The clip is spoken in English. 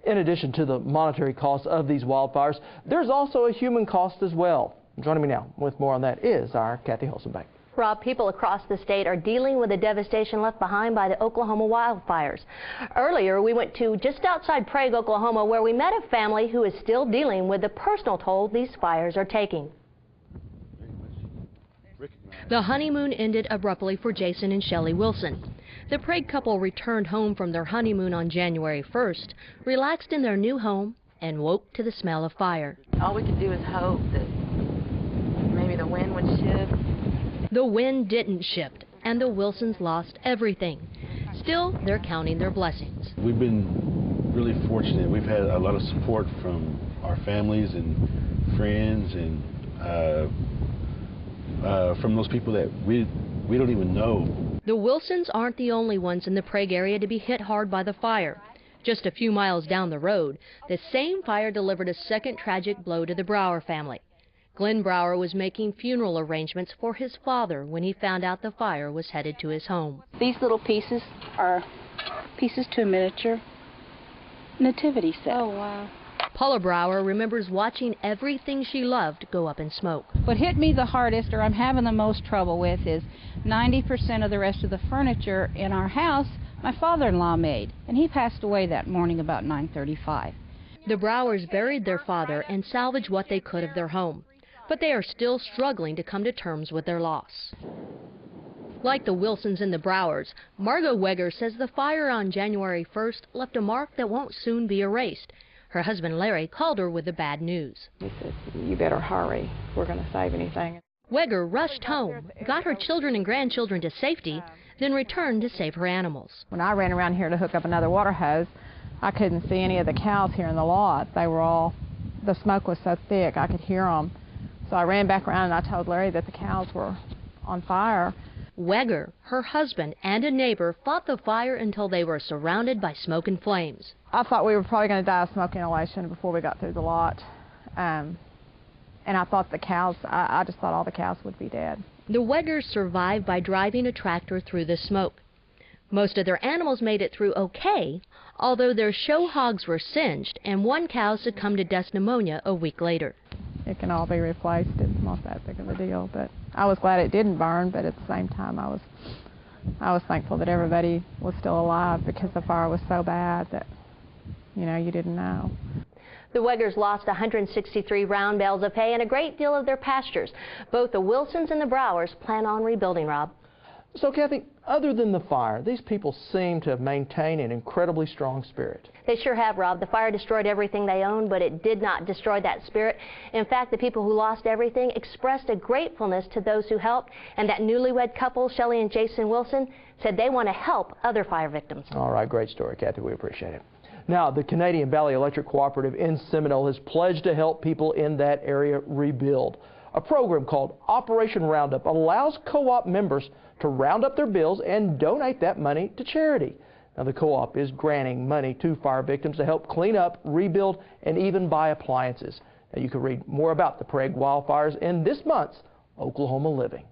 In addition to the monetary cost of these wildfires, there's also a human cost as well. Joining me now with more on that is our Kathy Holsenbeck. Rob, people across the state are dealing with the devastation left behind by the Oklahoma wildfires. Earlier, we went to just outside Prague, Oklahoma, where we met a family who is still dealing with the personal toll these fires are taking. The honeymoon ended abruptly for Jason and Shelly Wilson. The Prague couple returned home from their honeymoon on January 1st, relaxed in their new home, and woke to the smell of fire. All we could do is hope that maybe the wind would shift. The wind didn't shift, and the Wilsons lost everything. Still, they're counting their blessings. We've been really fortunate. We've had a lot of support from our families and friends and from those people that we don't even know. The Wilsons aren't the only ones in the Prague area to be hit hard by the fire. Just a few miles down the road, the same fire delivered a second tragic blow to the Brauer family. Glenn Brauer was making funeral arrangements for his father when he found out the fire was headed to his home. These little pieces are pieces to a miniature nativity set. Oh, wow. Paula Brauer remembers watching everything she loved go up in smoke. What hit me the hardest, or I'm having the most trouble with, is 90% of the rest of the furniture in our house my father-in-law made, and he passed away that morning about 9:35. The Brauers buried their father and salvaged what they could of their home, but they are still struggling to come to terms with their loss. Like the Wilsons and the Brauers, Margo Weger says the fire on January 1st left a mark that won't soon be erased. Her husband Larry called her with the bad news. He said, "You better hurry if we're going to save anything." Weger rushed home, got her children and grandchildren to safety, then returned to save her animals. When I ran around here to hook up another water hose, I couldn't see any of the cows here in the lot. They were all, the smoke was so thick I could hear them. So I ran back around and I told Larry that the cows were on fire. Weger, her husband, and a neighbor fought the fire until they were surrounded by smoke and flames. I thought we were probably going to die of smoke inhalation before we got through the lot. And I thought the cows, I just thought all the cows would be dead. The Wegers survived by driving a tractor through the smoke. Most of their animals made it through okay, although their show hogs were singed and one cow succumbed to dust pneumonia a week later. It can all be replaced. It's not that big of a deal, but I was glad it didn't burn, but at the same time I was thankful that everybody was still alive because the fire was so bad that, you know, you didn't know. The Wegers lost 163 round bales of hay and a great deal of their pastures. Both the Wilsons and the Brauers plan on rebuilding, Rob. So, Kathy, other than the fire, these people seem to have maintained an incredibly strong spirit. They sure have, Rob. The fire destroyed everything they owned, but it did not destroy that spirit. In fact, the people who lost everything expressed a gratefulness to those who helped, and that newlywed couple, Shelly and Jason Wilson, said they want to help other fire victims. All right, great story, Kathy. We appreciate it. Now, the Canadian Valley Electric Cooperative in Seminole has pledged to help people in that area rebuild. A program called Operation Roundup allows co-op members to round up their bills and donate that money to charity. Now, the co-op is granting money to fire victims to help clean up, rebuild, and even buy appliances. Now, you can read more about the Prague wildfires in this month's Oklahoma Living.